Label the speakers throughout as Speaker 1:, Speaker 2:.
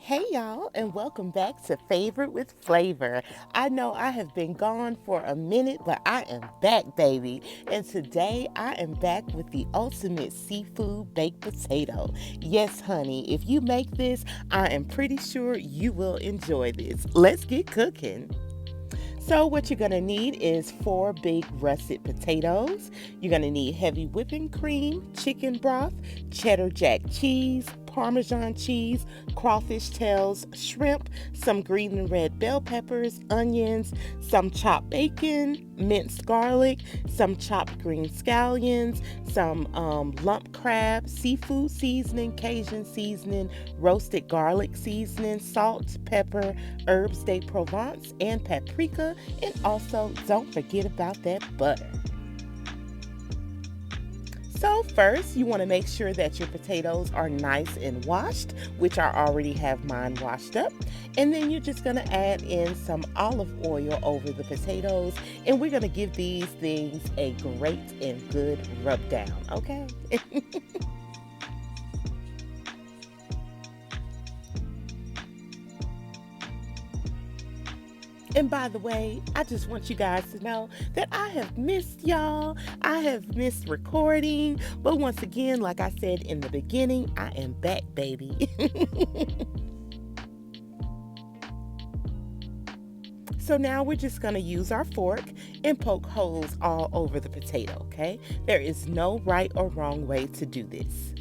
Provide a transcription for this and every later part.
Speaker 1: Hey y'all, and welcome back to Favorite with Flavor. I know I have been gone for a minute, but I am back, baby. And today I am back with the ultimate seafood baked potato. Yes, honey, if you make this, I am pretty sure you will enjoy this. Let's get cooking. So, what you're gonna need is four big russet potatoes. You're gonna need heavy whipping cream, chicken broth, cheddar jack cheese, Parmesan cheese, crawfish tails, shrimp, some green and red bell peppers, onions, some chopped bacon, minced garlic, some chopped green scallions, some lump crab, seafood seasoning, Cajun seasoning, roasted garlic seasoning, salt, pepper, herbs de Provence, and paprika. And also, don't forget about that butter. So first, you want to make sure that your potatoes are nice and washed, which I already have mine washed up. And then you're just going to add in some olive oil over the potatoes, and we're going to give these things a great and good rub down, okay? And by the way, I just want you guys to know that I have missed y'all. I have missed recording. But once again, like I said in the beginning, I am back, baby. So now we're just going to use our fork and poke holes all over the potato, okay? There is no right or wrong way to do this.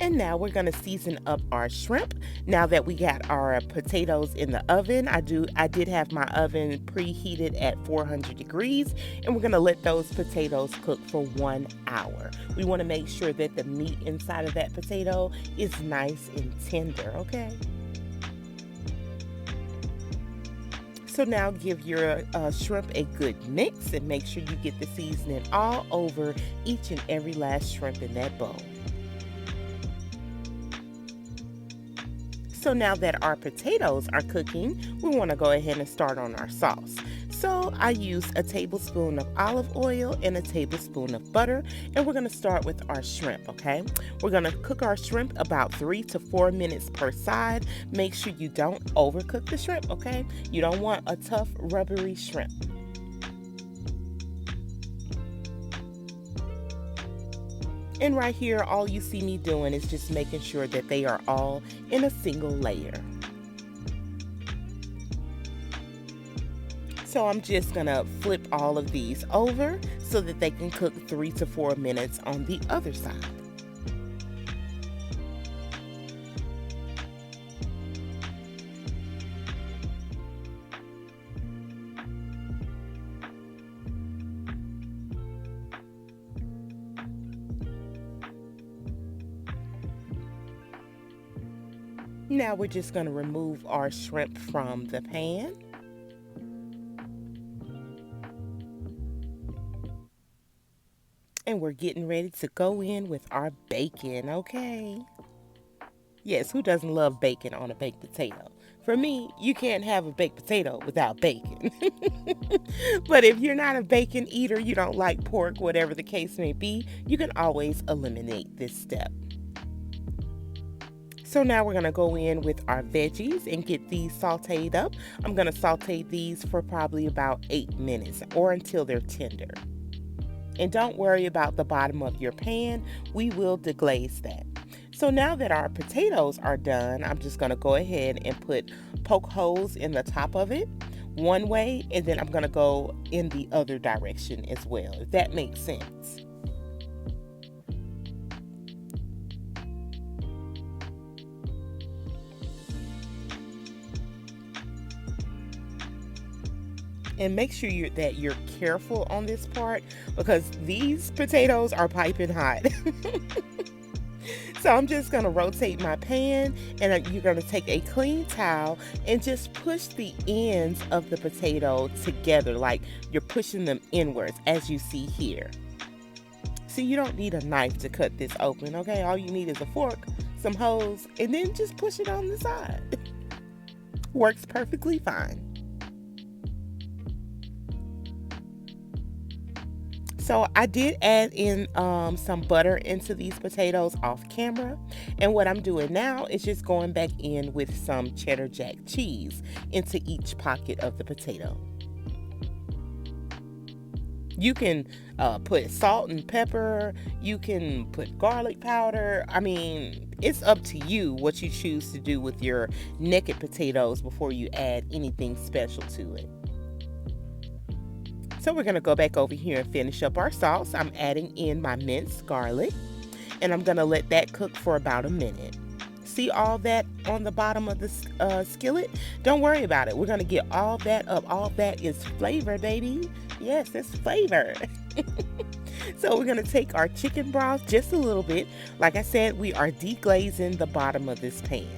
Speaker 1: And now we're going to season up our shrimp. Now that we got our potatoes in the oven, I did have my oven preheated at 400 degrees, and we're going to let those potatoes cook for 1 hour. We want to make sure that the meat inside of that potato is nice and tender, okay? So now give your shrimp a good mix and make sure you get the seasoning all over each and every last shrimp in that bowl. So now that our potatoes are cooking, we want to go ahead and start on our sauce. So I used a tablespoon of olive oil and a tablespoon of butter, and we're going to start with our shrimp, okay? We're going to cook our shrimp about 3 to 4 minutes per side. Make sure you don't overcook the shrimp, okay? You don't want a tough, rubbery shrimp. And right here, all you see me doing is just making sure that they are all in a single layer. So I'm just gonna flip all of these over so that they can cook 3 to 4 minutes on the other side. Now we're just gonna remove our shrimp from the pan. And we're getting ready to go in with our bacon, okay? Yes, who doesn't love bacon on a baked potato? For me, you can't have a baked potato without bacon. But if you're not a bacon eater, you don't like pork, whatever the case may be, you can always eliminate this step. So now we're going to go in with our veggies and get these sauteed up. I'm going to saute these for probably about 8 minutes or until they're tender. And don't worry about the bottom of your pan. We will deglaze that. So now that our potatoes are done, I'm just going to go ahead and poke holes in the top of it one way, and then I'm going to go in the other direction as well, if that makes sense. And make sure that you're careful on this part because these potatoes are piping hot. So I'm just going to rotate my pan, and you're going to take a clean towel and just push the ends of the potato together like you're pushing them inwards as you see here. See, you don't need a knife to cut this open, okay? All you need is a fork, some holes, and then just push it on the side. Works perfectly fine. So I did add in some butter into these potatoes off camera. And what I'm doing now is just going back in with some cheddar jack cheese into each pocket of the potato. You can put salt and pepper. You can put garlic powder. I mean, it's up to you what you choose to do with your naked potatoes before you add anything special to it. So we're going to go back over here and finish up our sauce. I'm adding in my minced garlic, and I'm going to let that cook for about a minute. See all that on the bottom of the skillet? Don't worry about it. We're going to get all that up. All that is flavor, baby. Yes, it's flavor. So we're going to take our chicken broth just a little bit. Like I said, we are deglazing the bottom of this pan.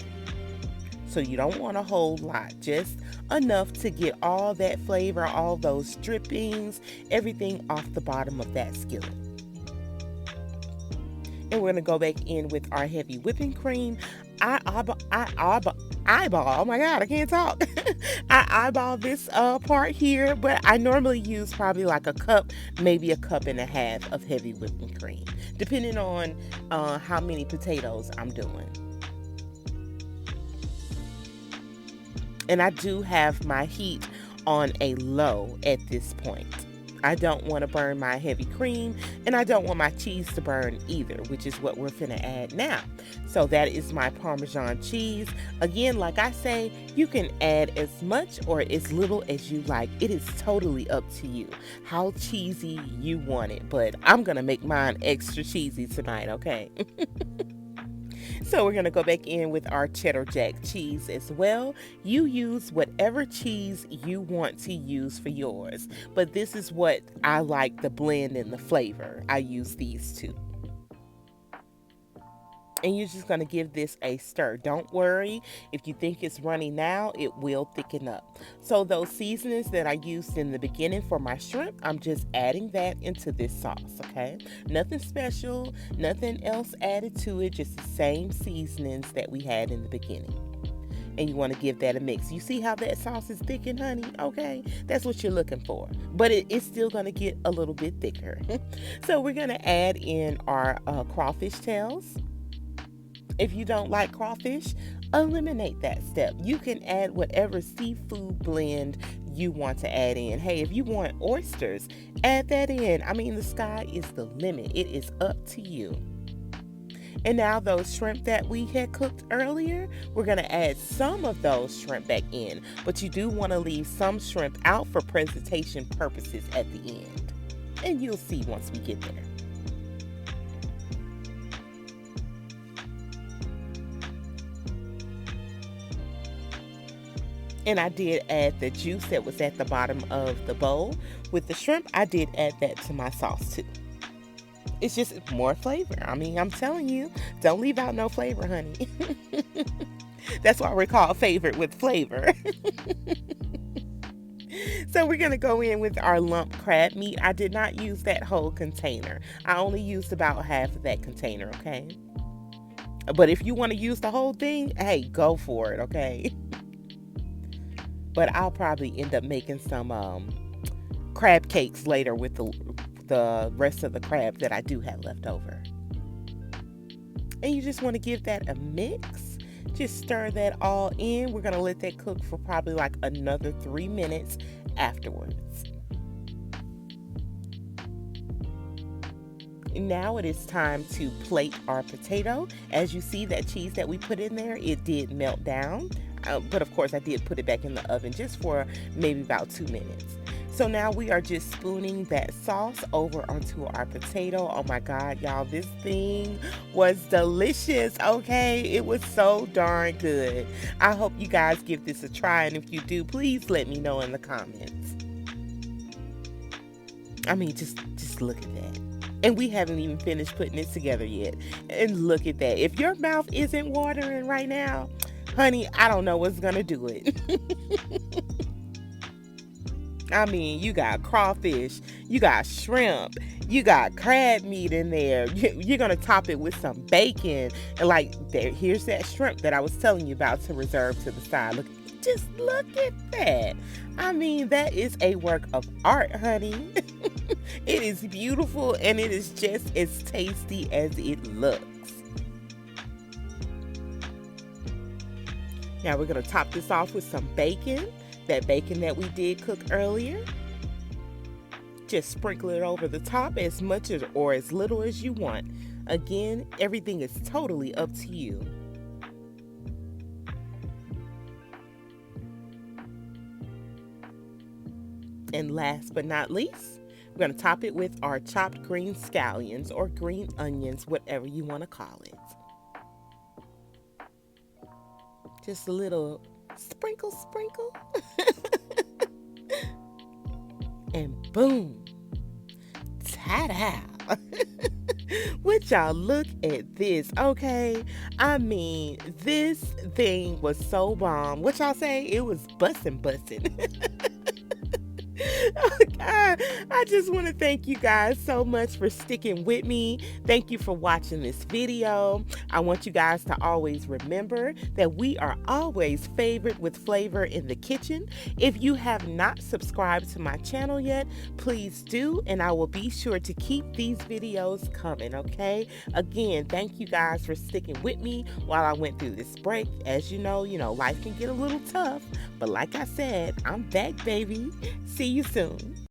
Speaker 1: So you don't want a whole lot, just enough to get all that flavor, all those drippings, everything off the bottom of that skillet. And we're going to go back in with our heavy whipping cream. I eyeball, oh my God, I can't talk. I eyeball this part here, but I normally use probably like a cup, maybe a cup and a half of heavy whipping cream, depending on how many potatoes I'm doing. And I do have my heat on a low at this point. I don't want to burn my heavy cream, and I don't want my cheese to burn either, which is what we're finna add now. So that is my Parmesan cheese. Again, like I say, you can add as much or as little as you like. It is totally up to you how cheesy you want it, but I'm gonna make mine extra cheesy tonight, okay? So we're going to go back in with our cheddar jack cheese as well. You use whatever cheese you want to use for yours, but this is what I like, the blend and the flavor. I use these two. And you're just going to give this a stir. Don't worry, if you think it's runny now, it will thicken up. So those seasonings that I used in the beginning for my shrimp, I'm just adding that into this sauce, okay? Nothing special, nothing else added to it, just the same seasonings that we had in the beginning. And you want to give that a mix. You see how that sauce is thickened, honey? Okay, that's what you're looking for. But it's still going to get a little bit thicker. So we're going to add in our crawfish tails. If you don't like crawfish, eliminate that step. You can add whatever seafood blend you want to add in. Hey, if you want oysters, add that in. I mean, the sky is the limit. It is up to you. And now those shrimp that we had cooked earlier, we're going to add some of those shrimp back in. But you do want to leave some shrimp out for presentation purposes at the end. And you'll see once we get there. And I did add the juice that was at the bottom of the bowl. With the shrimp, I did add that to my sauce too. It's just more flavor. I mean, I'm telling you, don't leave out no flavor, honey. That's why we're called Favorite with Flavor. So we're going to go in with our lump crab meat. I did not use that whole container. I only used about half of that container, okay? But if you want to use the whole thing, hey, go for it, okay? But I'll probably end up making some crab cakes later with the rest of the crab that I do have left over. And you just want to give that a mix. Just stir that all in. We're going to let that cook for probably like another 3 minutes afterwards. Now it is time to plate our potato. As you see, that cheese that we put in there, it did melt down. But of course I did put it back in the oven just for maybe about 2 minutes. So now we are just spooning that sauce over onto our potato. Oh my God, y'all, this thing was delicious, okay? It was so darn good. I hope you guys give this a try, and if you do, please let me know in the comments. I mean, just look at that. And we haven't even finished putting it together yet. And look at that. If your mouth isn't watering right now, honey, I don't know what's gonna do it. I mean, you got crawfish, you got shrimp, you got crab meat in there. You're gonna top it with some bacon. And like, here's that shrimp that I was telling you about to reserve to the side. Just look at that. I mean, that is a work of art, honey. It is beautiful and it is just as tasty as it looks. Now we're going to top this off with some bacon. That bacon that we did cook earlier. Just sprinkle it over the top as much or as little as you want. Again, everything is totally up to you. And last but not least, we're going to top it with our chopped green scallions or green onions, whatever you want to call it. Just a little sprinkle. And boom. Ta-da! Would y'all look at this, okay? I mean, this thing was so bomb. What y'all say? It was bussin'. Oh God, I just want to thank you guys so much for sticking with me. Thank you for watching this video. I want you guys to always remember that we are always favored with flavor in the kitchen. If you have not subscribed to my channel yet, please do, and I will be sure to keep these videos coming, okay? Again, thank you guys for sticking with me while I went through this break. As you know, life can get a little tough, but like I said, I'm back, baby. See you soon.